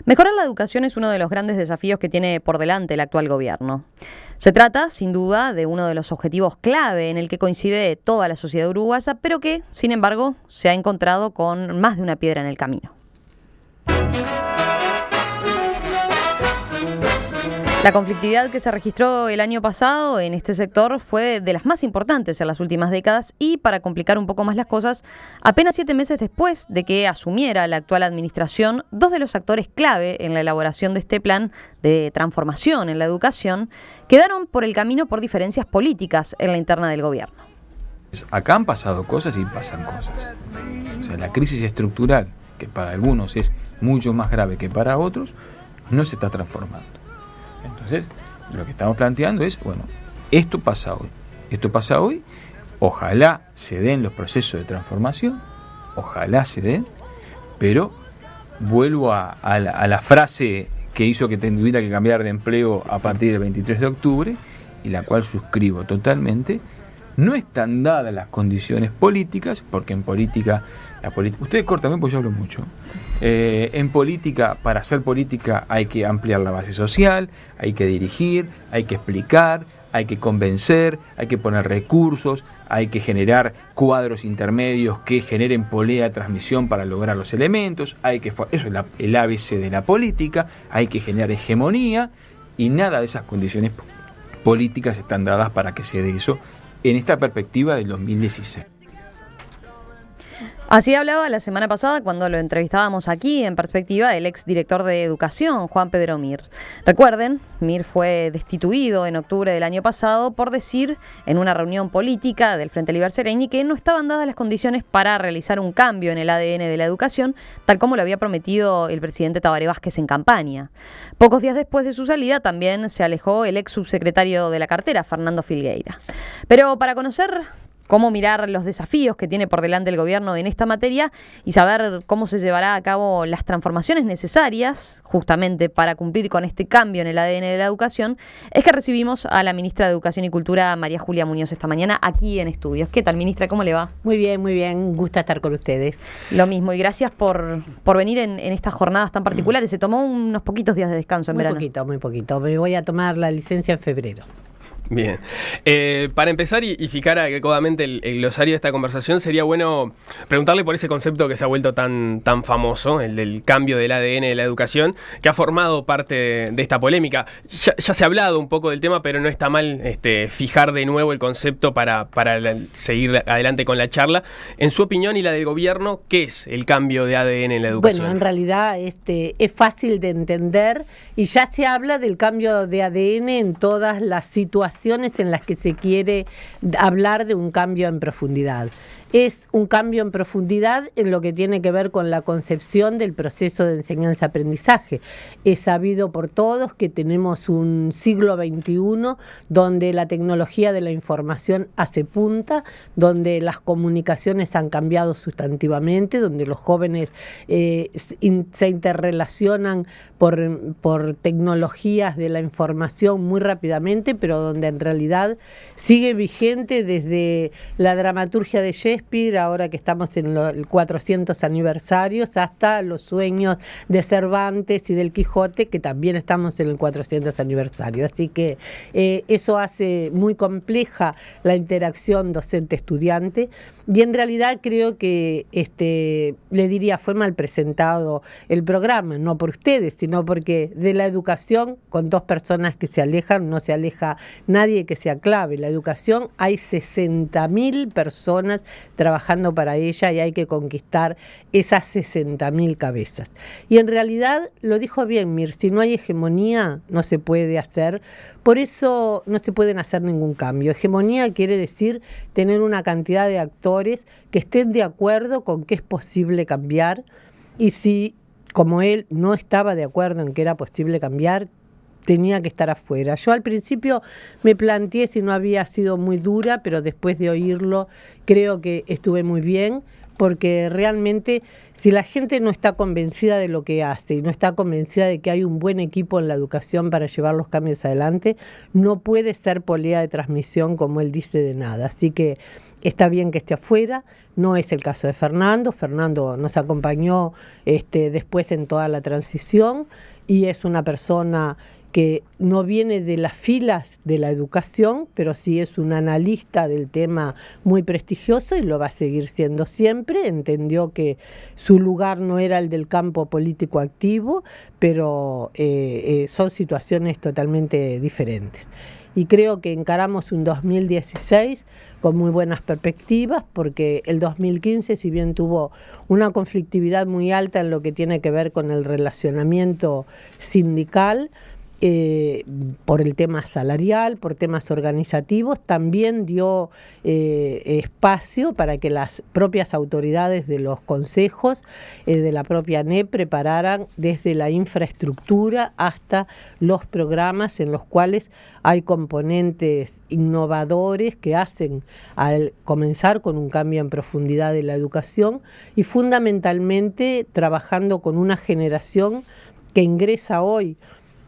Mejorar la educación es uno de los grandes desafíos que tiene por delante el actual gobierno. Se trata, sin duda, de uno de los objetivos clave en el que coincide toda la sociedad uruguaya, pero que, sin embargo, se ha encontrado con más de una piedra en el camino. La conflictividad que se registró el año pasado en este sector fue de las más importantes en las últimas décadas y, para complicar un poco más las cosas, apenas 7 meses después de que asumiera la actual administración, 2 de los actores clave en la elaboración de este plan de transformación en la educación quedaron por el camino por diferencias políticas en la interna del gobierno. Acá han pasado cosas y pasan cosas. O sea, la crisis estructural, que para algunos es mucho más grave que para otros, no se está transformando. Entonces, lo que estamos planteando es, bueno, esto pasa hoy, ojalá se den los procesos de transformación, ojalá se den, pero vuelvo a la frase que hizo que tuviera que cambiar de empleo a partir del 23 de octubre, y la cual suscribo totalmente. No están dadas las condiciones políticas, porque en política, ustedes cortan, porque yo hablo mucho. En política, para hacer política hay que ampliar la base social, hay que dirigir, hay que explicar, hay que convencer, hay que poner recursos, hay que generar cuadros intermedios que generen polea de transmisión para lograr los elementos, eso es el ABC de la política, hay que generar hegemonía, y nada de esas condiciones políticas están dadas para que se dé eso en esta perspectiva del 2016. Así hablaba la semana pasada, cuando lo entrevistábamos aquí en Perspectiva, el exdirector de Educación, Juan Pedro Mir. Recuerden, Mir fue destituido en octubre del año pasado por decir en una reunión política del Frente Liber Sereni que no estaban dadas las condiciones para realizar un cambio en el ADN de la educación, tal como lo había prometido el presidente Tabaré Vázquez en campaña. Pocos días después de su salida también se alejó el ex subsecretario de la cartera, Fernando Filgueira. Pero para conocer cómo mirar los desafíos que tiene por delante el gobierno en esta materia y saber cómo se llevará a cabo las transformaciones necesarias justamente para cumplir con este cambio en el ADN de la educación, es que recibimos a la ministra de Educación y Cultura, María Julia Muñoz, esta mañana aquí en Estudios. ¿Qué tal, ministra? ¿Cómo le va? Muy bien, un gusto estar con ustedes. Lo mismo, y gracias por venir en estas jornadas tan particulares. Se tomó unos poquitos días de descanso en verano. Muy poquito. Me voy a tomar la licencia en febrero. Bien. Para empezar y fijar adecuadamente el glosario de esta conversación, sería bueno preguntarle por ese concepto que se ha vuelto tan famoso, el del cambio del ADN de la educación, que ha formado parte de esta polémica. Ya se ha hablado un poco del tema, pero no está mal fijar de nuevo el concepto para seguir adelante con la charla. En su opinión y la del gobierno, ¿qué es el cambio de ADN en la educación? Bueno, en realidad es fácil de entender, y ya se habla del cambio de ADN en todas las situaciones en las que se quiere hablar de un cambio en profundidad. Es un cambio en profundidad en lo que tiene que ver con la concepción del proceso de enseñanza-aprendizaje. Es sabido por todos que tenemos un siglo XXI donde la tecnología de la información hace punta, donde las comunicaciones han cambiado sustantivamente, donde los jóvenes se interrelacionan por tecnologías de la información muy rápidamente, pero donde en realidad sigue vigente desde la dramaturgia de Shakespeare, ahora que estamos en el 400 aniversarios, hasta los sueños de Cervantes y del Quijote, que también estamos en el 400 aniversario. Así que eso hace muy compleja la interacción docente-estudiante, y en realidad creo que, le diría, fue mal presentado el programa, no por ustedes, sino porque de la educación, con 2 personas que se alejan, no se aleja nadie que sea clave. La educación, hay 60.000 personas trabajando para ella y hay que conquistar esas 60.000 cabezas. Y en realidad, lo dijo bien Mir, si no hay hegemonía no se puede hacer, por eso no se pueden hacer ningún cambio. Hegemonía quiere decir tener una cantidad de actores que estén de acuerdo con que es posible cambiar, y si, como él, no estaba de acuerdo en que era posible cambiar, tenía que estar afuera. Yo al principio me planteé si no había sido muy dura, pero después de oírlo creo que estuve muy bien, porque realmente si la gente no está convencida de lo que hace y no está convencida de que hay un buen equipo en la educación para llevar los cambios adelante, no puede ser polea de transmisión, como él dice, de nada. Así que está bien que esté afuera, no es el caso de Fernando. Fernando nos acompañó después en toda la transición y es una persona que no viene de las filas de la educación, pero sí es un analista del tema muy prestigioso y lo va a seguir siendo siempre. Entendió que su lugar no era el del campo político activo, pero son situaciones totalmente diferentes. Y creo que encaramos un 2016 con muy buenas perspectivas, porque el 2015, si bien tuvo una conflictividad muy alta en lo que tiene que ver con el relacionamiento sindical, por el tema salarial, por temas organizativos, también dio espacio para que las propias autoridades de los consejos de la propia ANEP prepararan desde la infraestructura hasta los programas en los cuales hay componentes innovadores que hacen al comenzar con un cambio en profundidad de la educación y fundamentalmente trabajando con una generación que ingresa hoy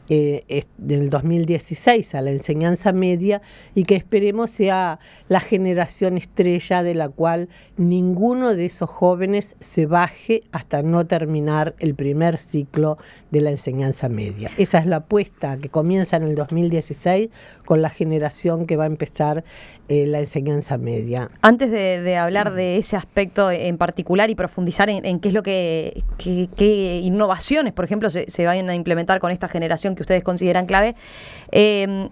del 2016 a la enseñanza media y que esperemos sea la generación estrella de la cual ninguno de esos jóvenes se baje hasta no terminar el primer ciclo de la enseñanza media. Esa es la apuesta que comienza en el 2016 con la generación que va a empezar la enseñanza media. Antes de hablar de ese aspecto en particular y profundizar en qué es lo qué innovaciones, por ejemplo, se vayan a implementar con esta generación que ustedes consideran clave,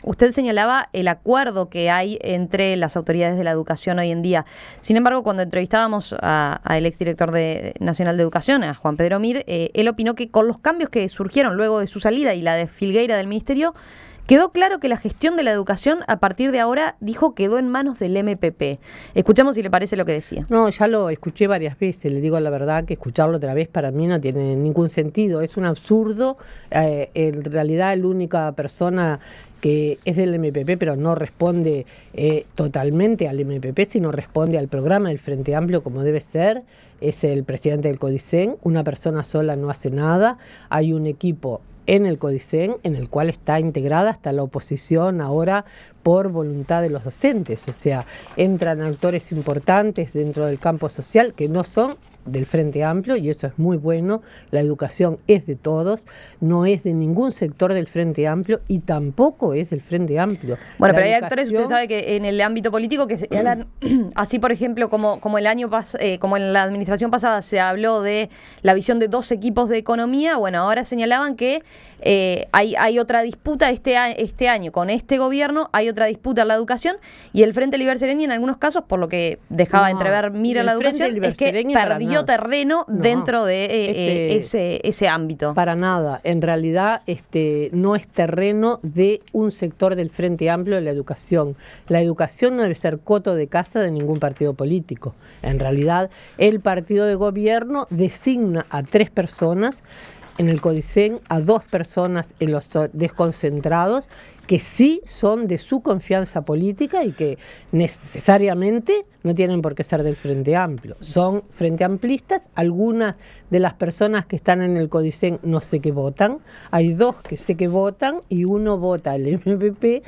usted señalaba el acuerdo que hay entre las autoridades de la educación hoy en día. Sin embargo, cuando entrevistábamos al exdirector nacional de Educación, a Juan Pedro Mir, él opinó que con los cambios que surgieron luego de su salida y la de Filgueira del ministerio, quedó claro que la gestión de la educación a partir de ahora, dijo, quedó en manos del MPP. Escuchamos si le parece lo que decía. No, ya lo escuché varias veces, le digo la verdad que escucharlo otra vez para mí no tiene ningún sentido, es un absurdo. En realidad la única persona que es del MPP, pero no responde totalmente al MPP, sino responde al programa del Frente Amplio como debe ser, es el presidente del CODICEN. Una persona sola no hace nada, hay un equipo en el CODICEN, en el cual está integrada hasta la oposición ahora por voluntad de los docentes. O sea, entran actores importantes dentro del campo social que no son del Frente Amplio, y eso es muy bueno. La educación es de todos, no es de ningún sector del Frente Amplio y tampoco es del Frente Amplio. Bueno, pero hay actores, usted sabe que en el ámbito político que se hablan, así por ejemplo, como el año como en la administración pasada se habló de la visión de dos equipos de economía, bueno, ahora señalaban que hay otra disputa este año con este gobierno, hay otra disputa en la educación, y el Frente Liber Sereni en algunos casos, por lo que dejaba entrever Mira la educación, es que perdió terreno dentro de ese ámbito. Para nada, en realidad no es terreno de un sector del Frente Amplio de la educación. La educación no debe ser coto de casa de ningún partido político. En realidad, el partido de gobierno designa a 3 personas en el CODICEN, a 2 personas en los desconcentrados, que sí son de su confianza política y que necesariamente no tienen por qué ser del Frente Amplio. Son frente amplistas. Algunas de las personas que están en el CODICEN no sé qué votan. Hay 2 que sé que votan y uno vota el MPP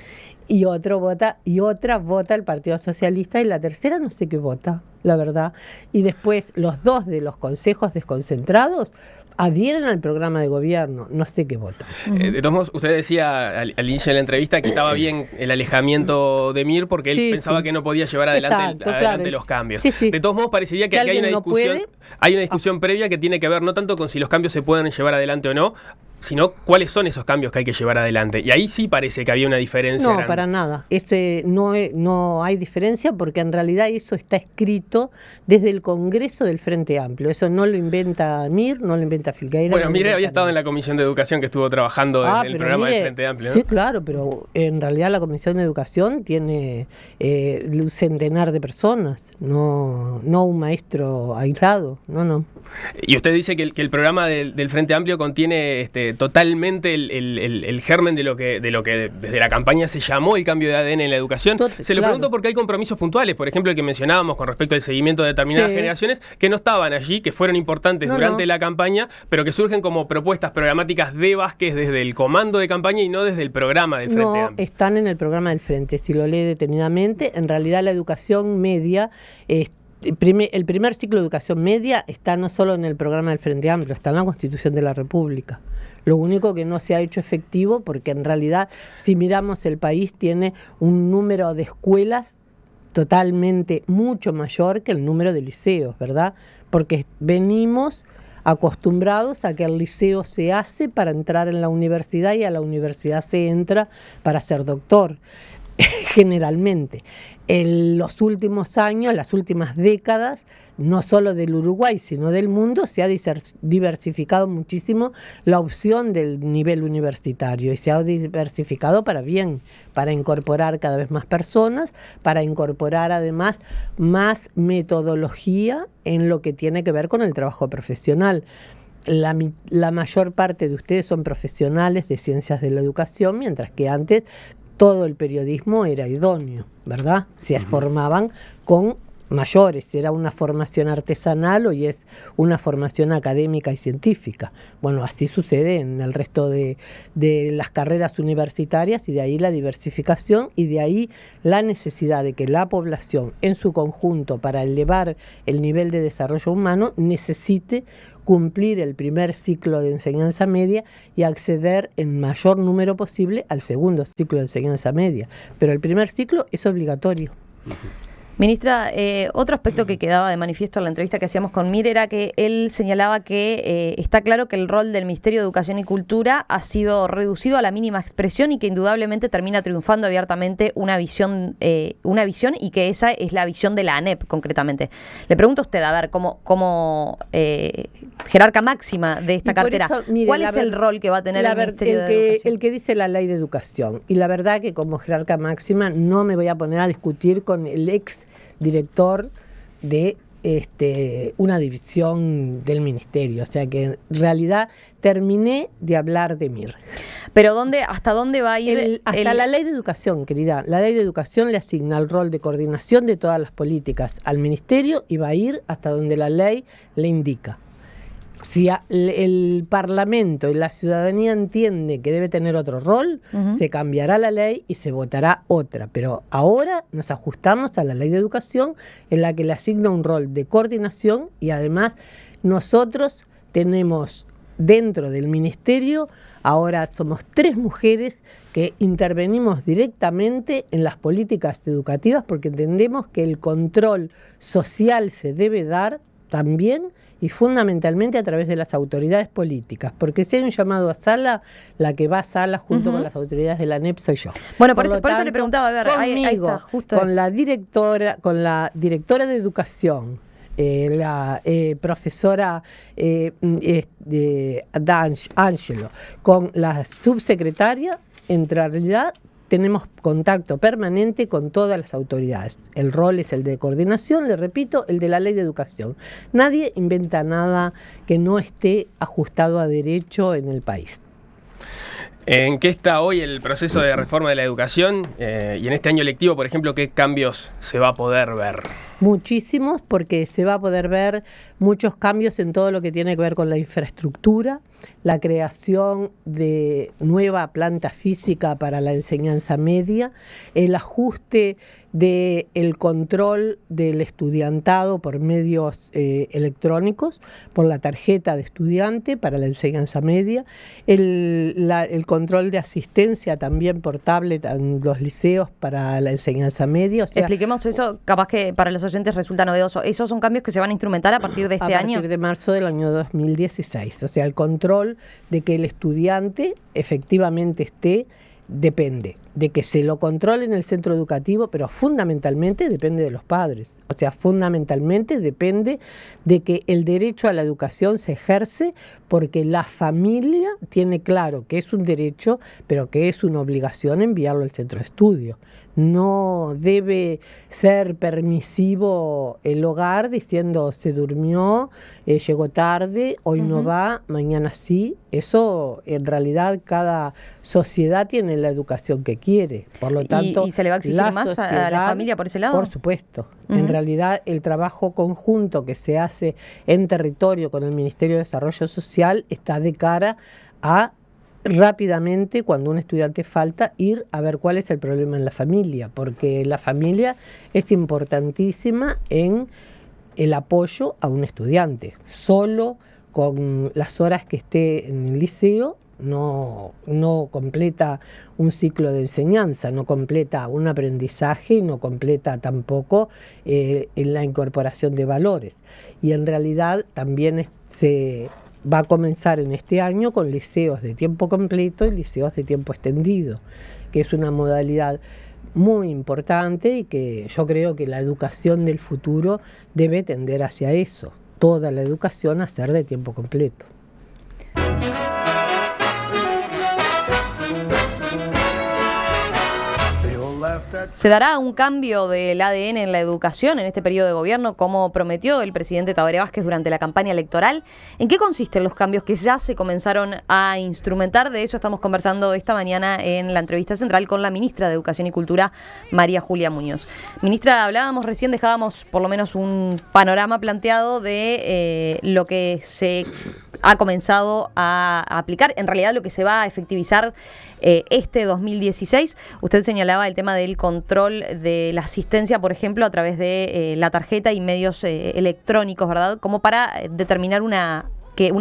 y otro vota y otra vota el Partido Socialista y la tercera no sé qué vota, la verdad. Y después los 2 de los consejos desconcentrados adhieren al programa de gobierno, no sé qué votan. De todos modos, usted decía al inicio de la entrevista que estaba bien el alejamiento de Mir porque él pensaba que no podía llevar adelante los cambios. Sí. De todos modos, parecería que aquí hay una discusión previa que tiene que ver no tanto con si los cambios se pueden llevar adelante o no, sino cuáles son esos cambios que hay que llevar adelante. Y ahí sí parece que había una diferencia. No, grande. Para nada. No hay diferencia porque en realidad eso está escrito desde el Congreso del Frente Amplio. Eso no lo inventa Mir, no lo inventa Filgueira. Bueno, Mir había estado en la Comisión de Educación que estuvo trabajando en el programa del Frente Amplio, ¿no? Sí, claro, pero en realidad la Comisión de Educación tiene un centenar de personas, no un maestro aislado, no. Y usted dice que el programa del Frente Amplio contiene totalmente el germen de lo que desde la campaña se llamó el cambio de ADN en la educación. Se lo pregunto porque hay compromisos puntuales, por ejemplo, el que mencionábamos con respecto al seguimiento de determinadas generaciones, que no estaban allí, que fueron importantes durante la campaña, pero que surgen como propuestas programáticas de Vázquez desde el comando de campaña y no desde el programa del Frente Amplio. Están en el programa del Frente. Si lo lee detenidamente, en realidad la educación media, el primer ciclo de educación media está no solo en el programa del Frente Amplio, está en la Constitución de la República. Lo único que no se ha hecho efectivo, porque en realidad, si miramos, el país tiene un número de escuelas totalmente mucho mayor que el número de liceos, ¿verdad? Porque venimos acostumbrados a que el liceo se hace para entrar en la universidad y a la universidad se entra para ser doctor, generalmente. En los últimos años, las últimas décadas, no solo del Uruguay, sino del mundo, se ha diversificado muchísimo la opción del nivel universitario y se ha diversificado para bien, para incorporar cada vez más personas, para incorporar además más metodología en lo que tiene que ver con el trabajo profesional. La mayor parte de ustedes son profesionales de ciencias de la educación, mientras que antes todo el periodismo era idóneo, ¿verdad? Se formaban con mayores, era una formación artesanal, hoy es una formación académica y científica. Bueno, así sucede en el resto de las carreras universitarias, y de ahí la diversificación y de ahí la necesidad de que la población en su conjunto, para elevar el nivel de desarrollo humano, necesite cumplir el primer ciclo de enseñanza media y acceder en mayor número posible al segundo ciclo de enseñanza media. Pero el primer ciclo es obligatorio. Ministra, otro aspecto que quedaba de manifiesto en la entrevista que hacíamos con Mir era que él señalaba que está claro que el rol del Ministerio de Educación y Cultura ha sido reducido a la mínima expresión y que indudablemente termina triunfando abiertamente una visión y que esa es la visión de la ANEP concretamente. Le pregunto a usted, a ver, como jerarca máxima de esta cartera, eso, mire, ¿cuál es el rol que va a tener el Ministerio de Educación? El que dice la Ley de Educación. Y la verdad que como jerarca máxima no me voy a poner a discutir con el ex director de una división del ministerio, o sea que en realidad terminé de hablar de Mir. Pero ¿hasta dónde va a ir? Hasta la Ley de Educación, querida. La Ley de Educación le asigna el rol de coordinación de todas las políticas al ministerio y va a ir hasta donde la ley le indica. Si el Parlamento y la ciudadanía entiende que debe tener otro rol, se cambiará la ley y se votará otra. Pero ahora nos ajustamos a la Ley de Educación, en la que le asigna un rol de coordinación, y además nosotros tenemos dentro del ministerio, ahora somos 3 mujeres que intervenimos directamente en las políticas educativas, porque entendemos que el control social se debe dar también y fundamentalmente a través de las autoridades políticas, porque si hay un llamado a sala, la que va a sala junto con las autoridades de la ANEP soy yo. Bueno, por eso le preguntaba, a ver, conmigo, ahí está, justo con la directora de educación, la profesora D'Angelo, con la subsecretaria, en realidad tenemos contacto permanente con todas las autoridades. El rol es el de coordinación, le repito, el de la Ley de Educación. Nadie inventa nada que no esté ajustado a derecho en el país. ¿En qué está hoy el proceso de reforma de la educación? Y en este año lectivo, por ejemplo, ¿qué cambios se va a poder ver? Muchísimos, porque se va a poder ver muchos cambios en todo lo que tiene que ver con la infraestructura, la creación de nueva planta física para la enseñanza media, el ajuste del control del estudiantado por medios electrónicos, por la tarjeta de estudiante para la enseñanza media, el control de asistencia también por tablet en los liceos para la enseñanza media. O sea, expliquemos eso, capaz que para los oyentes resulta novedoso. ¿Esos son cambios que se van a instrumentar a partir de este año? A partir de marzo del año 2016. O sea, el control de que el estudiante efectivamente depende de que se lo controle en el centro educativo, pero fundamentalmente depende de los padres. O sea, fundamentalmente depende de que el derecho a la educación se ejerce porque la familia tiene claro que es un derecho, pero que es una obligación enviarlo al centro de estudio. No debe ser permisivo el hogar diciendo se durmió, llegó tarde, hoy no va, mañana sí. Eso en realidad cada sociedad tiene la educación que quiere. Por lo tanto, ¿Y se le va a exigir más a la familia por ese lado? Por supuesto. En realidad el trabajo conjunto que se hace en territorio con el Ministerio de Desarrollo Social está de cara a rápidamente, cuando un estudiante falta, ir a ver cuál es el problema en la familia, porque la familia es importantísima en el apoyo a un estudiante. Solo con las horas que esté en el liceo no completa un ciclo de enseñanza, no completa un aprendizaje y no completa tampoco en la incorporación de valores. Y en realidad también se va a comenzar en este año con liceos de tiempo completo y liceos de tiempo extendido, que es una modalidad muy importante y que yo creo que la educación del futuro debe tender hacia eso, toda la educación a ser de tiempo completo. ¿Se dará un cambio del ADN en la educación en este periodo de gobierno, como prometió el presidente Tabaré Vázquez durante la campaña electoral? ¿En qué consisten los cambios que ya se comenzaron a instrumentar? De eso estamos conversando esta mañana en la entrevista central con la ministra de Educación y Cultura, María Julia Muñoz. Ministra, hablábamos recién, dejábamos por lo menos un panorama planteado de lo que se ha comenzado a aplicar, en realidad lo que se va a efectivizar este 2016. Usted señalaba el tema del control de la asistencia, por ejemplo, a través de la tarjeta y medios electrónicos, ¿verdad? Como para determinar una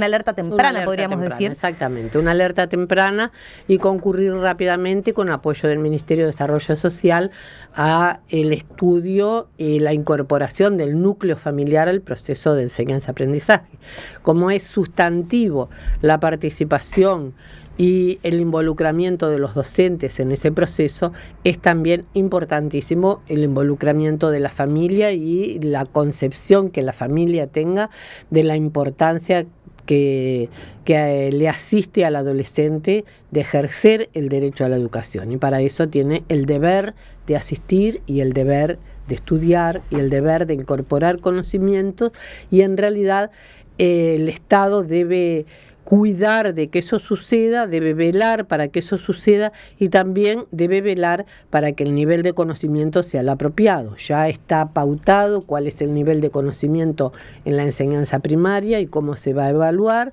alerta temprana, podríamos decir. Exactamente, una alerta temprana y concurrir rápidamente con apoyo del Ministerio de Desarrollo Social a el estudio y la incorporación del núcleo familiar al proceso de enseñanza-aprendizaje. Como es sustantivo la participación y el involucramiento de los docentes en ese proceso, es también importantísimo el involucramiento de la familia y la concepción que la familia tenga de la importancia que le asiste al adolescente de ejercer el derecho a la educación. Y para eso tiene el deber de asistir y el deber de estudiar y el deber de incorporar conocimientos, y en realidad el Estado debe cuidar de que eso suceda, debe velar para que eso suceda y también debe velar para que el nivel de conocimiento sea el apropiado. Ya está pautado cuál es el nivel de conocimiento en la enseñanza primaria y cómo se va a evaluar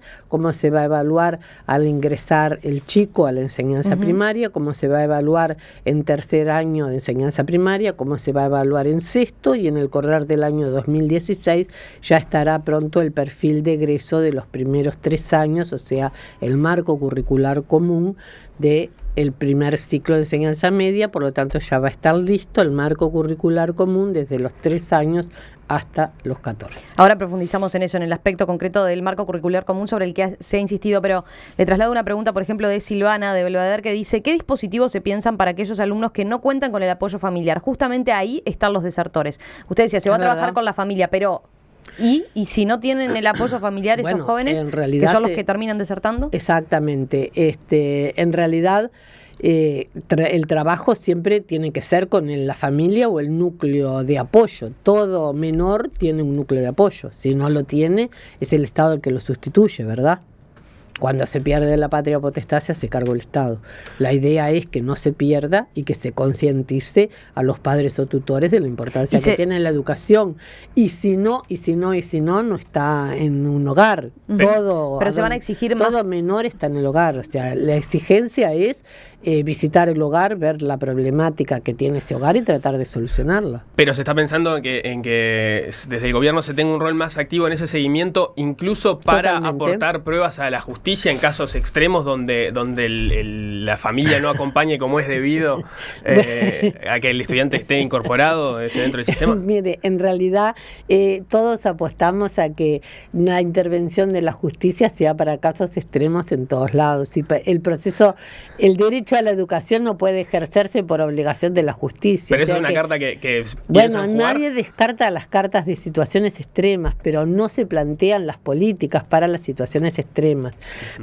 al ingresar el chico a la enseñanza primaria, cómo se va a evaluar en tercer año de enseñanza primaria, cómo se va a evaluar en sexto, y en el correr del año 2016 ya estará pronto el perfil de egreso de los primeros 3 años, o sea, el marco curricular común de el primer ciclo de enseñanza media. Por lo tanto ya va a estar listo el marco curricular común desde los 3 años hasta los 14. Ahora profundizamos en eso, en el aspecto concreto del marco curricular común sobre el que se ha insistido, pero le traslado una pregunta, por ejemplo, de Silvana de Belvedere, que dice: ¿qué dispositivos se piensan para aquellos alumnos que no cuentan con el apoyo familiar? Justamente ahí están los desertores. Usted decía, se va a trabajar con la familia, pero ¿y si no tienen el apoyo familiar esos jóvenes, que son los que terminan desertando? Exactamente. En realidad el trabajo siempre tiene que ser con la familia o el núcleo de apoyo. Todo menor tiene un núcleo de apoyo. Si no lo tiene, es el Estado el que lo sustituye, ¿verdad? Cuando se pierde la patria potestad se hace cargo el Estado. La idea es que no se pierda y que se concientice a los padres o tutores de la importancia que tiene la educación. Y si no está en un hogar. Pero se van a exigir más. Todo menor está en el hogar. O sea, la exigencia es visitar el hogar, ver la problemática que tiene ese hogar y tratar de solucionarla. Pero se está pensando en que desde el gobierno se tenga un rol más activo en ese seguimiento, incluso para aportar pruebas a la justicia en casos extremos donde la familia no acompañe como es debido a que el estudiante esté incorporado dentro del sistema. Mire, en realidad todos apostamos a que la intervención de la justicia sea para casos extremos en todos lados. Y el derecho derecho a la educación no puede ejercerse por obligación de la justicia. Pero esa es una carta que bueno, piensan jugar. nadie descarta las cartas de situaciones extremas, pero no se plantean las políticas para las situaciones extremas.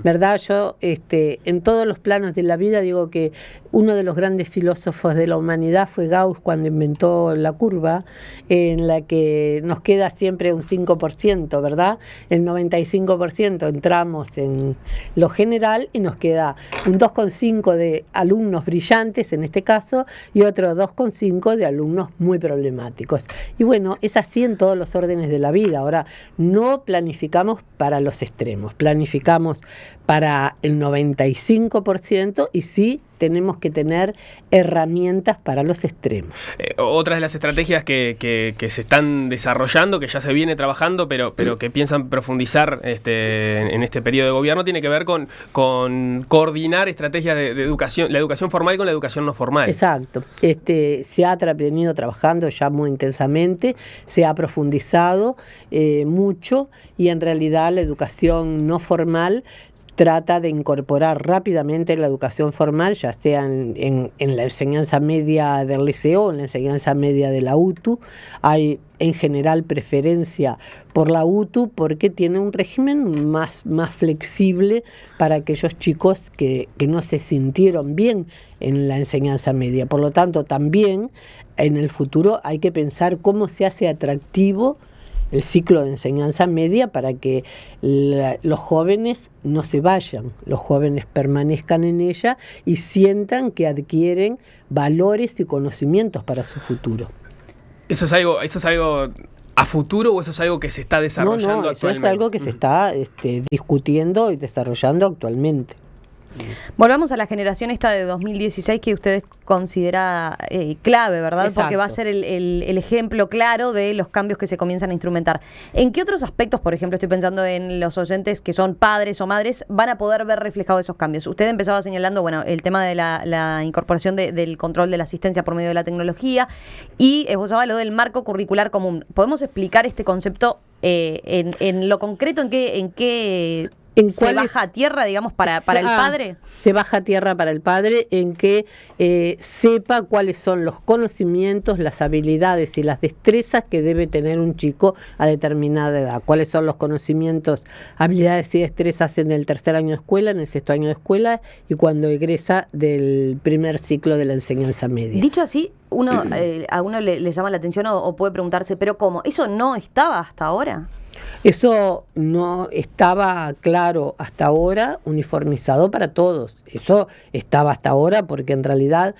¿Verdad? Yo en todos los planos de la vida digo que uno de los grandes filósofos de la humanidad fue Gauss cuando inventó la curva, en la que nos queda siempre un 5%, ¿verdad? El 95% entramos en lo general y nos queda un 2,5 de alumnos brillantes en este caso y otro 2,5 de alumnos muy problemáticos. Y bueno, es así en todos los órdenes de la vida. Ahora, no planificamos para los extremos, planificamos para el 95% y sí tenemos que tener herramientas para los extremos. Otras de las estrategias que se están desarrollando, que ya se viene trabajando, pero que piensan profundizar en este periodo de gobierno, tiene que ver con coordinar estrategias de educación, la educación formal con la educación no formal. Exacto. Se ha venido trabajando ya muy intensamente, se ha profundizado mucho y en realidad la educación no formal trata de incorporar rápidamente la educación formal, ya sea en la enseñanza media del liceo o en la enseñanza media de la UTU. Hay en general preferencia por la UTU porque tiene un régimen más flexible para aquellos chicos que no se sintieron bien en la enseñanza media. Por lo tanto, también en el futuro hay que pensar cómo se hace atractivo el ciclo de enseñanza media para que los jóvenes no se vayan, los jóvenes permanezcan en ella y sientan que adquieren valores y conocimientos para su futuro. ¿Eso es algo a futuro o eso es algo que se está desarrollando actualmente? Eso es algo que se está discutiendo y desarrollando actualmente. Volvamos a la generación esta de 2016 que ustedes considera clave, ¿verdad? Exacto. Porque va a ser el ejemplo claro de los cambios que se comienzan a instrumentar. ¿En qué otros aspectos, por ejemplo, estoy pensando en los oyentes que son padres o madres, van a poder ver reflejados esos cambios? Usted empezaba señalando, bueno, el tema de la incorporación del control de la asistencia por medio de la tecnología y esbozaba lo del marco curricular común. ¿Podemos explicar este concepto en lo concreto, en qué se baja a tierra, digamos, para el padre? Se baja a tierra para el padre en que sepa cuáles son los conocimientos, las habilidades y las destrezas que debe tener un chico a determinada edad. Cuáles son los conocimientos, habilidades y destrezas en el tercer año de escuela, en el sexto año de escuela y cuando egresa del primer ciclo de la enseñanza media. Dicho así, a uno le llama la atención o puede preguntarse, ¿pero cómo? ¿Eso no estaba hasta ahora? Eso no estaba claro hasta ahora, uniformizado para todos. Eso estaba hasta ahora porque en realidad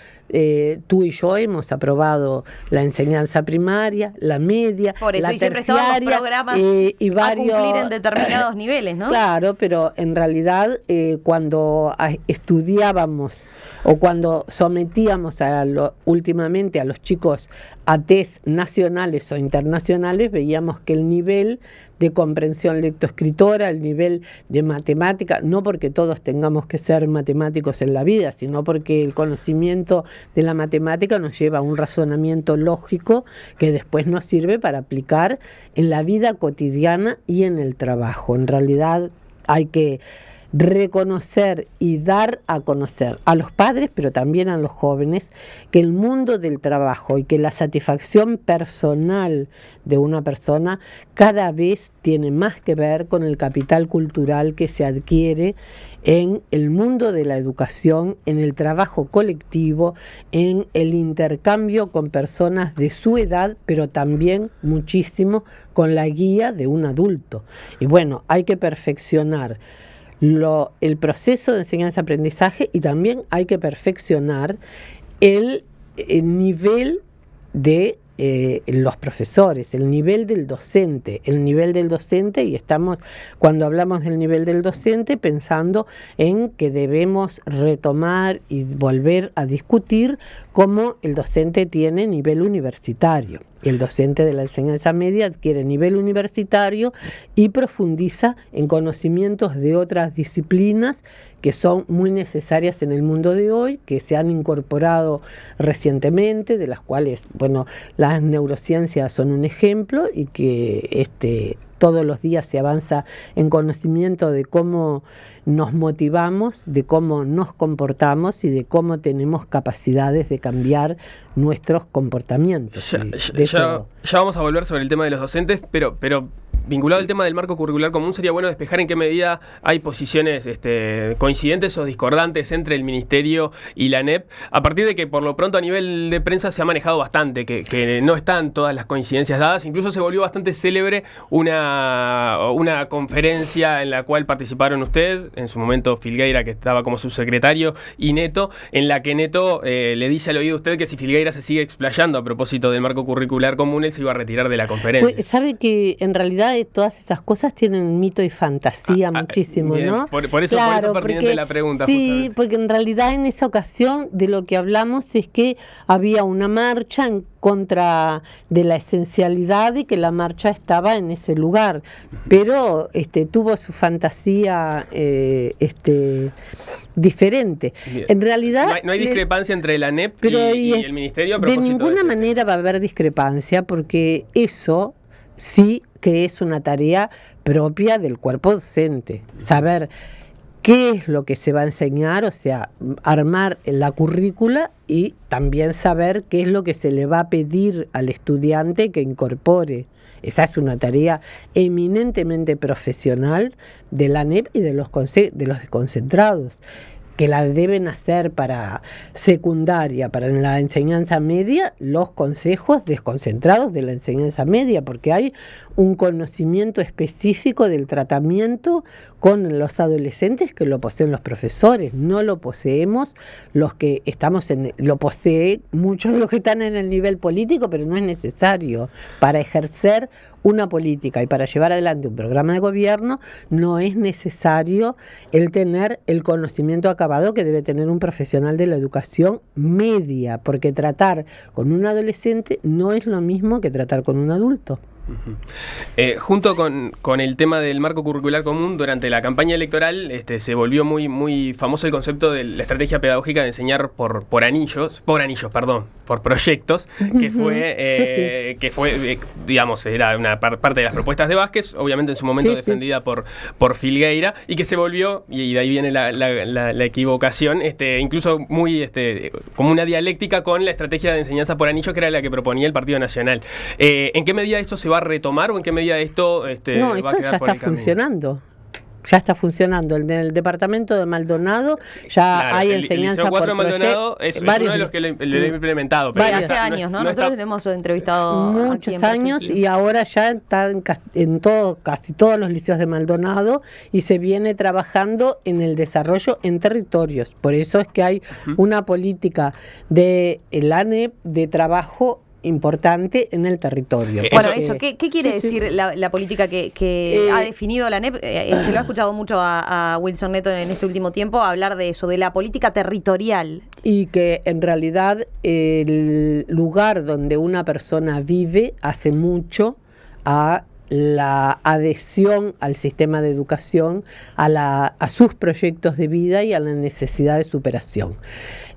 tú y yo hemos aprobado la enseñanza primaria, la media, por eso, la y siempre terciaria estaban los programas y varios, a cumplir en determinados niveles, ¿no? Claro, pero en realidad cuando estudiábamos o cuando sometíamos últimamente a los chicos a test nacionales o internacionales, veíamos que el nivel de comprensión lectoescritora, el nivel de matemática, no porque todos tengamos que ser matemáticos en la vida, sino porque el conocimiento de la matemática nos lleva a un razonamiento lógico que después nos sirve para aplicar en la vida cotidiana y en el trabajo. En realidad hay que reconocer y dar a conocer a los padres, pero también a los jóvenes, que el mundo del trabajo y que la satisfacción personal de una persona cada vez tiene más que ver con el capital cultural que se adquiere en el mundo de la educación, en el trabajo colectivo, en el intercambio con personas de su edad, pero también muchísimo con la guía de un adulto. Y bueno, hay que perfeccionar el proceso de enseñanza-aprendizaje y también hay que perfeccionar el nivel de los profesores, el nivel del docente, y estamos, cuando hablamos del nivel del docente, pensando en que debemos retomar y volver a discutir cómo el docente tiene nivel universitario. El docente de la enseñanza media adquiere nivel universitario y profundiza en conocimientos de otras disciplinas que son muy necesarias en el mundo de hoy, que se han incorporado recientemente, de las cuales, bueno, las neurociencias son un ejemplo, y que todos los días se avanza en conocimiento de cómo nos motivamos, de cómo nos comportamos y de cómo tenemos capacidades de cambiar nuestros comportamientos. Ya vamos a volver sobre el tema de los docentes, pero vinculado al tema del marco curricular común, sería bueno despejar en qué medida hay posiciones coincidentes o discordantes entre el Ministerio y la ANEP, a partir de que por lo pronto a nivel de prensa se ha manejado bastante, que no están todas las coincidencias dadas. Incluso se volvió bastante célebre una conferencia en la cual participaron usted, en su momento Filgueira, que estaba como subsecretario, y Neto, en la que Neto le dice al oído a usted que si Filgueira se sigue explayando a propósito del marco curricular común, él se iba a retirar de la conferencia. Pues, sabe que en realidad todas esas cosas tienen mito y fantasía muchísimo, bien, ¿no? Por eso es pertinente la pregunta. Sí, justamente. porque en realidad en esa ocasión de lo que hablamos es que había una marcha en contra de la esencialidad y que la marcha estaba en ese lugar, pero tuvo su fantasía diferente. Bien. En realidad no hay discrepancia entre la ANEP y el Ministerio a de propósito ninguna manera va a haber discrepancia, porque eso sí que es una tarea propia del cuerpo docente, saber qué es lo que se va a enseñar, o sea, armar la currícula, y también saber qué es lo que se le va a pedir al estudiante que incorpore. Esa es una tarea eminentemente profesional de la ANEP y de los desconcentrados, que la deben hacer para secundaria, para la enseñanza media, los consejos desconcentrados de la enseñanza media, porque hay un conocimiento específico del tratamiento con los adolescentes que lo poseen los profesores, no lo poseemos los que estamos lo posee muchos de los que están en el nivel político, pero no es necesario. Para ejercer una política y para llevar adelante un programa de gobierno no es necesario el tener el conocimiento acabado que debe tener un profesional de la educación media, porque tratar con un adolescente no es lo mismo que tratar con un adulto. Junto con el tema del marco curricular común, durante la campaña electoral se volvió muy famoso el concepto de la estrategia pedagógica de enseñar por proyectos, que fue, digamos, era una parte de las propuestas de Vázquez, obviamente en su momento defendida por Filgueira, y que se volvió, y de ahí viene la equivocación, incluso muy como una dialéctica con la estrategia de enseñanza por anillos, que era la que proponía el Partido Nacional. ¿En qué medida eso se va a retomar o en qué medida esto va a quedar no, eso ya está funcionando? Ya está funcionando. En el departamento de Maldonado ya hay enseñanza el Liceo 4 por de Maldonado es uno de los que lo he implementado. Pero hace años, ¿no? Nosotros lo hemos entrevistado muchos años, y ahora ya está en casi todos los liceos de Maldonado, y se viene trabajando en el desarrollo en territorios. Por eso es que hay una política de la ANEP de trabajo importante en el territorio. Bueno, ¿qué quiere decir la política que ha definido la ANEP? Se lo ha escuchado mucho a Wilson Neto en este último tiempo hablar de eso, de la política territorial. Y que en realidad el lugar donde una persona vive hace mucho a la adhesión al sistema de educación, a sus proyectos de vida y a la necesidad de superación.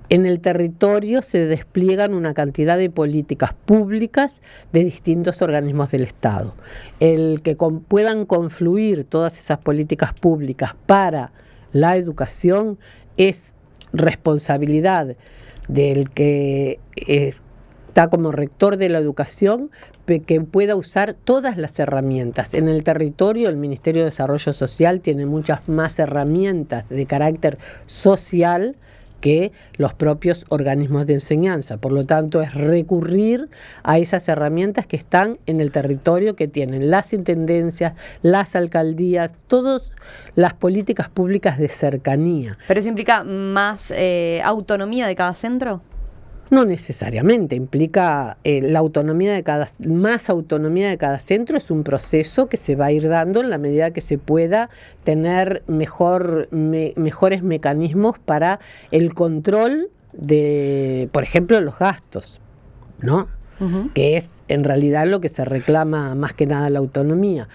En el territorio se despliegan una cantidad de políticas públicas de distintos organismos del Estado. El que puedan confluir todas esas políticas públicas para la educación es responsabilidad del que está como rector de la educación, que pueda usar todas las herramientas. En el territorio, el Ministerio de Desarrollo Social tiene muchas más herramientas de carácter social que los propios organismos de enseñanza. Por lo tanto, es recurrir a esas herramientas que están en el territorio, que tienen las intendencias, las alcaldías, todas las políticas públicas de cercanía. ¿Pero eso implica más autonomía de cada centro? No necesariamente, implica más autonomía de cada centro. Es un proceso que se va a ir dando en la medida que se pueda tener mejores mecanismos para el control de, por ejemplo, los gastos, ¿no? que es en realidad lo que se reclama más que nada la autonomía.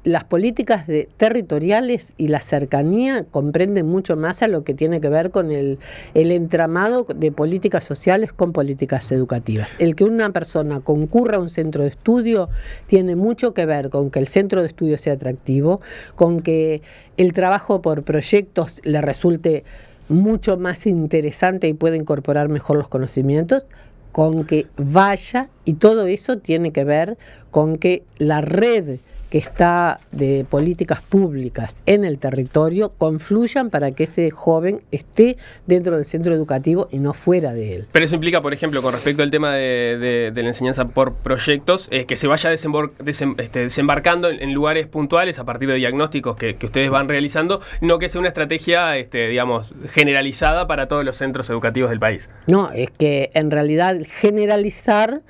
Las políticas territoriales y la cercanía comprenden mucho más a lo que tiene que ver con el entramado de políticas sociales con políticas educativas. El que una persona concurra a un centro de estudio tiene mucho que ver con que el centro de estudio sea atractivo, con que el trabajo por proyectos le resulte mucho más interesante y pueda incorporar mejor los conocimientos, con que vaya, y todo eso tiene que ver con que la red que está de políticas públicas en el territorio confluyan para que ese joven esté dentro del centro educativo y no fuera de él. Pero eso implica, por ejemplo, con respecto al tema de la enseñanza por proyectos, que se vaya desembarcando en lugares puntuales a partir de diagnósticos que ustedes van realizando, no que sea una estrategia, digamos, generalizada para todos los centros educativos del país. No, es que en realidad generalizar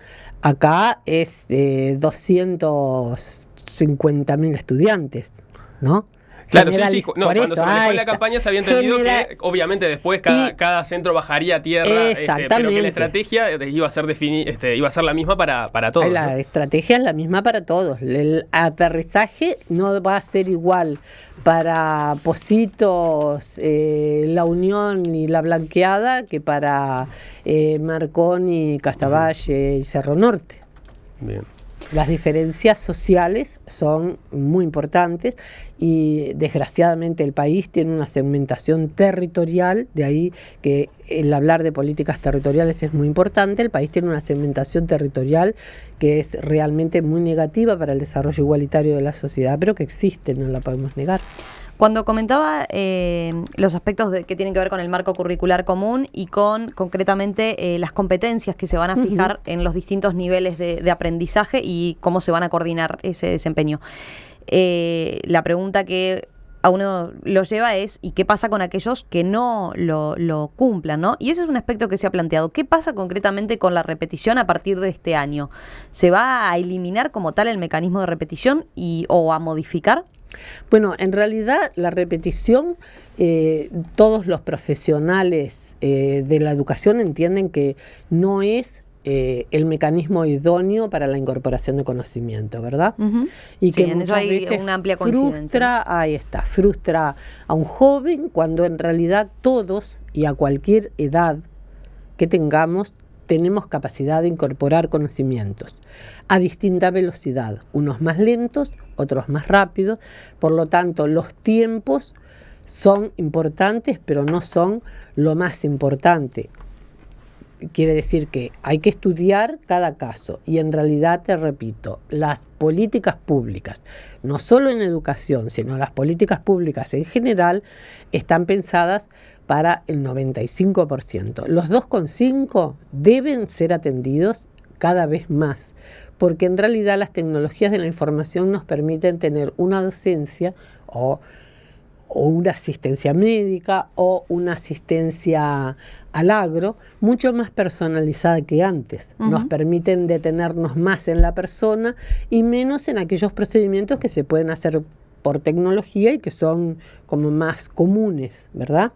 acá es 250.000 estudiantes, ¿no? Claro, sí. No, cuando se manejó la campaña se había entendido que obviamente después cada centro bajaría a tierra, pero que la estrategia iba a ser iba a ser la misma para todos. La estrategia es la misma para todos. El aterrizaje no va a ser igual para Pocitos, La Unión y La Blanqueada que para Marconi, Castavalle y Cerro Norte. Bien. Las diferencias sociales son muy importantes y desgraciadamente el país tiene una segmentación territorial, de ahí que el hablar de políticas territoriales es muy importante. El país tiene una segmentación territorial que es realmente muy negativa para el desarrollo igualitario de la sociedad, pero que existe, no la podemos negar. Cuando comentaba los aspectos que tienen que ver con el marco curricular común y con concretamente las competencias que se van a fijar en los distintos niveles de aprendizaje y cómo se van a coordinar ese desempeño. La pregunta que a uno lo lleva es ¿y qué pasa con aquellos que no lo cumplan, ¿no? Y ese es un aspecto que se ha planteado. ¿Qué pasa concretamente con la repetición a partir de este año? ¿Se va a eliminar como tal el mecanismo de repetición o a modificar? Bueno, en realidad la repetición, todos los profesionales de la educación entienden que no es el mecanismo idóneo para la incorporación de conocimiento, ¿verdad? Y sí, que en eso hay una amplia coincidencia. Frustra a un joven cuando en realidad todos y a cualquier edad que tengamos tenemos capacidad de incorporar conocimientos a distinta velocidad, unos más lentos, otros más rápidos. Por lo tanto, los tiempos son importantes, pero no son lo más importante. Quiere decir que hay que estudiar cada caso y en realidad, te repito, las políticas públicas, no solo en educación, sino las políticas públicas en general, están pensadas para el 95%. Los 2,5 deben ser atendidos cada vez más, porque en realidad las tecnologías de la información nos permiten tener una docencia o una asistencia médica o una asistencia al agro mucho más personalizada que antes. Nos permiten detenernos más en la persona y menos en aquellos procedimientos que se pueden hacer por tecnología y que son como más comunes, ¿verdad?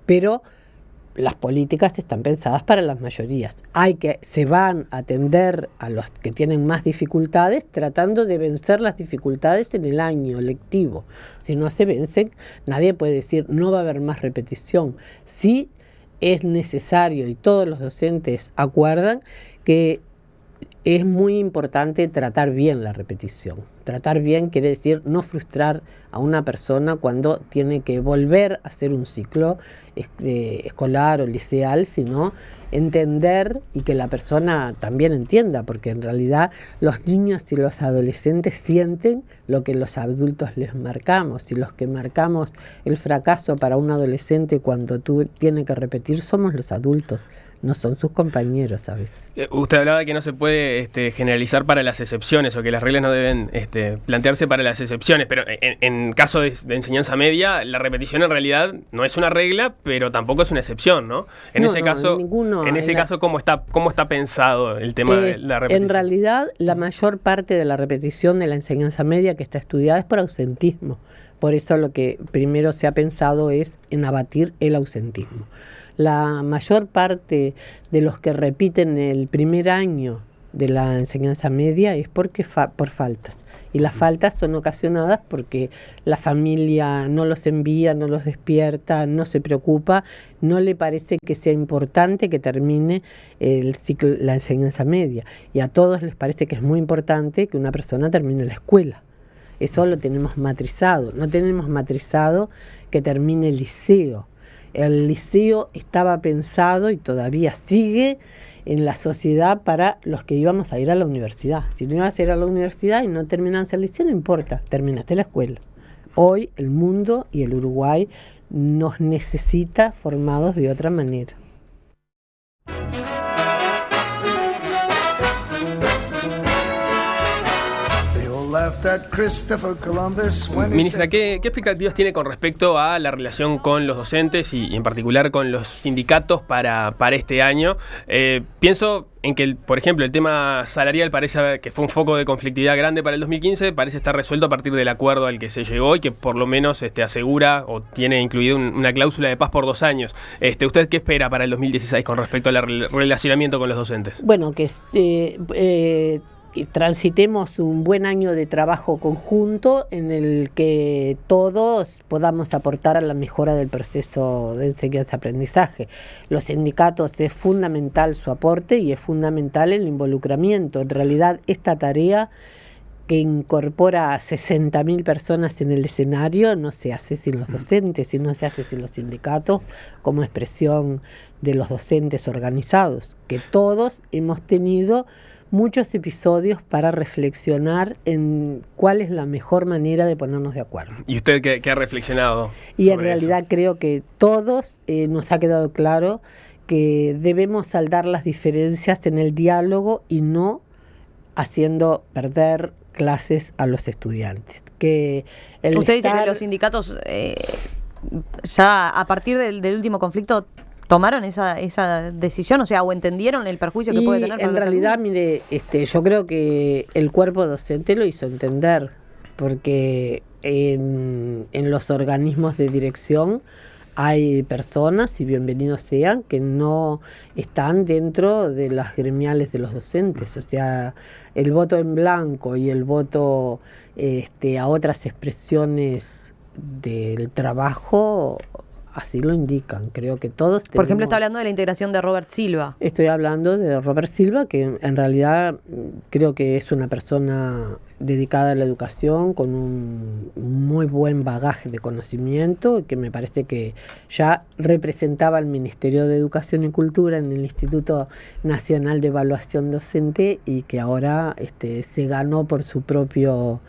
Pero las políticas están pensadas para las mayorías. Se van a atender a los que tienen más dificultades tratando de vencer las dificultades en el año lectivo. Si no se vencen, nadie puede decir no va a haber más repetición. Sí es necesario y todos los docentes acuerdan que es muy importante tratar bien la repetición. Tratar bien quiere decir no frustrar a una persona cuando tiene que volver a hacer un ciclo escolar o liceal, sino entender y que la persona también entienda, porque en realidad los niños y los adolescentes sienten lo que los adultos les marcamos, y los que marcamos el fracaso para un adolescente cuando tiene que repetir somos los adultos. No son sus compañeros a veces. Usted hablaba de que no se puede generalizar para las excepciones o que las reglas no deben plantearse para las excepciones, pero en caso de enseñanza media, la repetición en realidad no es una regla, pero tampoco es una excepción, ¿no? En ese caso, ¿cómo está pensado el tema de la repetición? En realidad, la mayor parte de la repetición de la enseñanza media que está estudiada es por ausentismo. Por eso lo que primero se ha pensado es en abatir el ausentismo. La mayor parte de los que repiten el primer año de la enseñanza media es porque por faltas. Y las faltas son ocasionadas porque la familia no los envía, no los despierta, no se preocupa, no le parece que sea importante que termine el ciclo, la enseñanza media. Y a todos les parece que es muy importante que una persona termine la escuela. Eso lo tenemos matrizado. No tenemos matrizado que termine el liceo. El liceo estaba pensado y todavía sigue en la sociedad para los que íbamos a ir a la universidad. Si no ibas a ir a la universidad y no terminabas el liceo, no importa, terminaste la escuela. Hoy el mundo y el Uruguay nos necesita formados de otra manera. Ministra, ¿qué expectativas tiene con respecto a la relación con los docentes y en particular con los sindicatos para este año? Pienso en que, por ejemplo, el tema salarial parece que fue un foco de conflictividad grande para el 2015, parece estar resuelto a partir del acuerdo al que se llegó y que por lo menos asegura o tiene incluido una cláusula de paz por 2 años. ¿Usted qué espera para el 2016 con respecto al relacionamiento con los docentes? Bueno, que transitemos un buen año de trabajo conjunto en el que todos podamos aportar a la mejora del proceso de enseñanza-aprendizaje. Los sindicatos es fundamental su aporte y es fundamental el involucramiento. En realidad, esta tarea que incorpora a 60.000 personas en el escenario no se hace sin los docentes y no se hace sin los sindicatos como expresión de los docentes organizados, que todos hemos tenido muchos episodios para reflexionar en cuál es la mejor manera de ponernos de acuerdo. ¿Y usted qué ha reflexionado? Y en realidad eso? Creo que todos nos ha quedado claro que debemos saldar las diferencias en el diálogo y no haciendo perder clases a los estudiantes. Usted dice que los sindicatos ya a partir del último conflicto ¿tomaron esa decisión? O sea, ¿o entendieron el perjuicio que puede tener? En realidad, mire, yo creo que el cuerpo docente lo hizo entender, porque en los organismos de dirección hay personas, y bienvenidos sean, que no están dentro de las gremiales de los docentes. O sea, el voto en blanco y el voto a otras expresiones del trabajo así lo indican. Creo que todos tenemos... Por ejemplo, está hablando de la integración de Robert Silva. Estoy hablando de Robert Silva, que en realidad creo que es una persona dedicada a la educación con un muy buen bagaje de conocimiento, que me parece que ya representaba al Ministerio de Educación y Cultura en el Instituto Nacional de Evaluación Docente y que ahora se ganó por su propio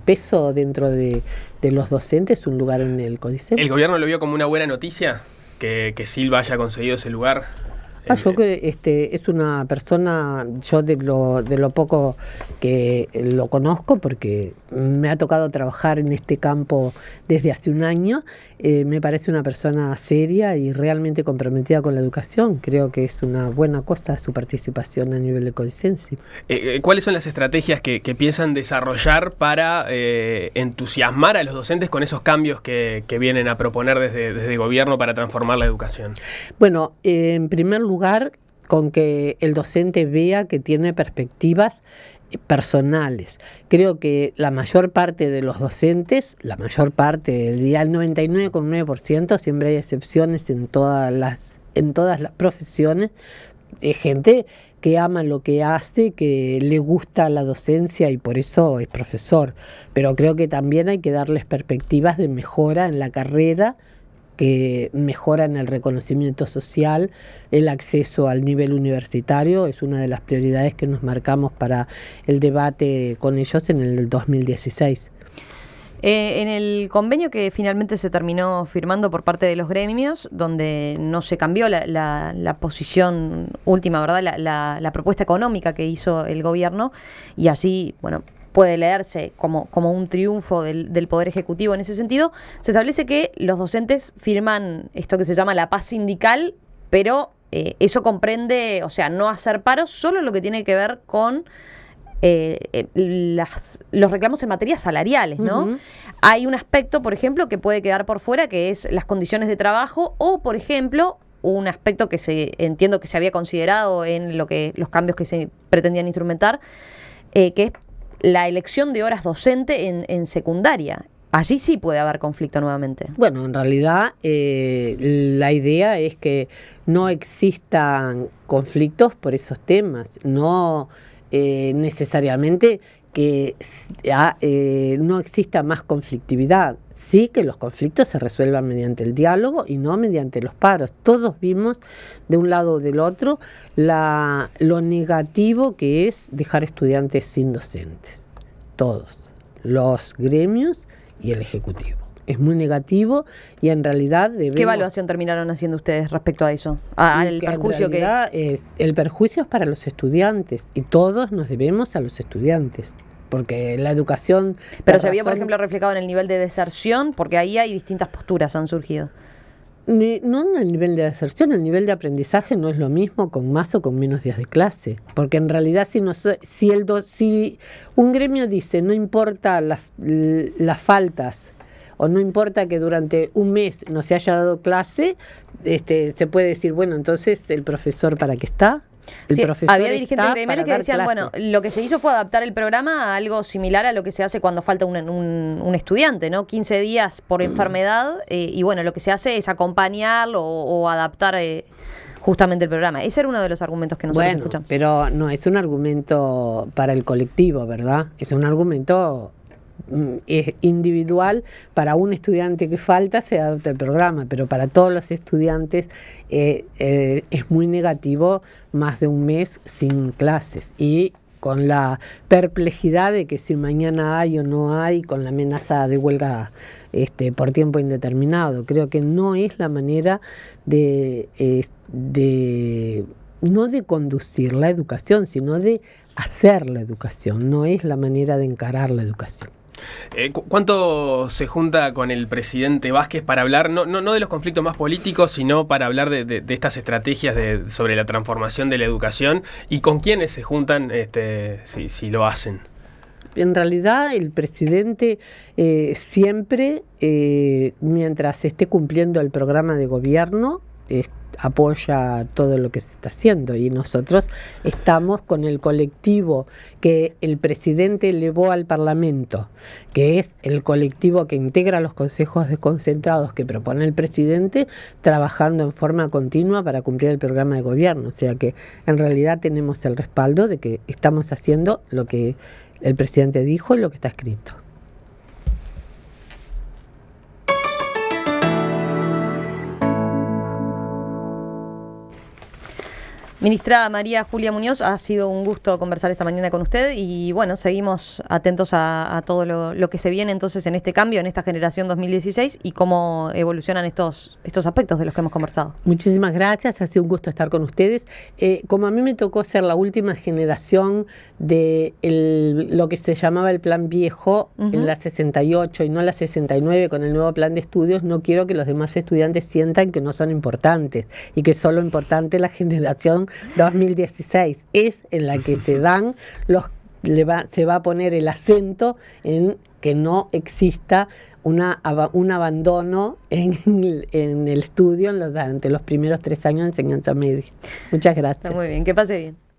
peso dentro de los docentes un lugar en el CODICEM. ¿El gobierno lo vio como una buena noticia que Silva haya conseguido ese lugar? Yo que es una persona, yo de lo poco que lo conozco, porque me ha tocado trabajar en este campo desde hace un año, me parece una persona seria y realmente comprometida con la educación. Creo que es una buena cosa su participación a nivel de CODICENSI. ¿Cuáles son las estrategias que piensan desarrollar para entusiasmar a los docentes con esos cambios que vienen a proponer desde el gobierno para transformar la educación? Bueno, en primer lugar, con que el docente vea que tiene perspectivas personales. Creo que la mayor parte de los docentes, el 99,9%, siempre hay excepciones en todas las profesiones, es gente que ama lo que hace, que le gusta la docencia y por eso es profesor. Pero creo que también hay que darles perspectivas de mejora en la carrera, que mejoran el reconocimiento social, el acceso al nivel universitario. Es una de las prioridades que nos marcamos para el debate con ellos en el 2016. En el convenio que finalmente se terminó firmando por parte de los gremios, donde no se cambió la posición última, ¿verdad? La propuesta económica que hizo el gobierno, y así, bueno, puede leerse como un triunfo del Poder Ejecutivo en ese sentido. Se establece que los docentes firman esto que se llama la paz sindical, pero eso comprende, o sea, no hacer paros, solo lo que tiene que ver con los reclamos en materia salariales, ¿no? Hay un aspecto, por ejemplo, que puede quedar por fuera, que es las condiciones de trabajo o, por ejemplo, un aspecto que entiendo que se había considerado en los cambios que se pretendían instrumentar, que es la elección de horas docente en secundaria. Allí sí puede haber conflicto nuevamente. Bueno, en realidad la idea es que no existan conflictos por esos temas, no necesariamente que no exista más conflictividad. Sí que los conflictos se resuelvan mediante el diálogo y no mediante los paros. Todos vimos de un lado o del otro lo negativo que es dejar estudiantes sin docentes. Todos, los gremios y el Ejecutivo. Es muy negativo y en realidad debemos... ¿Qué evaluación terminaron haciendo ustedes respecto a eso? Al perjuicio el perjuicio es para los estudiantes y todos nos debemos a los estudiantes. Porque la educación... Pero se vio, por ejemplo, reflejado en el nivel de deserción, porque ahí hay distintas posturas, han surgido. No en el nivel de deserción, el nivel de aprendizaje no es lo mismo con más o con menos días de clase. Porque en realidad si un gremio dice no importa las faltas o no importa que durante un mes no se haya dado clase, se puede decir, bueno, entonces el profesor ¿para qué está? Había dirigentes gremiales que decían, bueno, lo que se hizo fue adaptar el programa a algo similar a lo que se hace cuando falta un estudiante, ¿no? 15 días por enfermedad, y bueno, lo que se hace es acompañarlo o adaptar justamente el programa. Ese era uno de los argumentos que nosotros escuchamos. Pero no es un argumento para el colectivo, ¿verdad? Es un argumento individual. Para un estudiante que falta se adapta el programa, pero para todos los estudiantes es muy negativo más de un mes sin clases y con la perplejidad de que si mañana hay o no hay, con la amenaza de huelga por tiempo indeterminado. Creo que no es la manera no de conducir la educación, sino de hacer la educación. No es la manera de encarar la educación. ¿Cuánto se junta con el presidente Vázquez para hablar, no de los conflictos más políticos, sino para hablar de estas estrategias sobre la transformación de la educación? ¿Y con quiénes se juntan si lo hacen? En realidad el presidente siempre, mientras esté cumpliendo el programa de gobierno, apoya todo lo que se está haciendo y nosotros estamos con el colectivo que el presidente elevó al Parlamento, que es el colectivo que integra los consejos desconcentrados que propone el presidente, trabajando en forma continua para cumplir el programa de gobierno. O sea que en realidad tenemos el respaldo de que estamos haciendo lo que el presidente dijo y lo que está escrito. Ministra María Julia Muñoz, ha sido un gusto conversar esta mañana con usted y bueno, seguimos atentos a todo lo que se viene entonces en este cambio, en esta generación 2016 y cómo evolucionan estos aspectos de los que hemos conversado. Muchísimas gracias, ha sido un gusto estar con ustedes. Como a mí me tocó ser la última generación de lo que se llamaba el plan viejo en la 68 y no la 69 con el nuevo plan de estudios, no quiero que los demás estudiantes sientan que no son importantes y que solo importante la generación 2016 es en la que se va a poner el acento en que no exista un abandono en el estudio durante los primeros 3 años de enseñanza media. Muchas gracias. Está muy bien, que pase bien.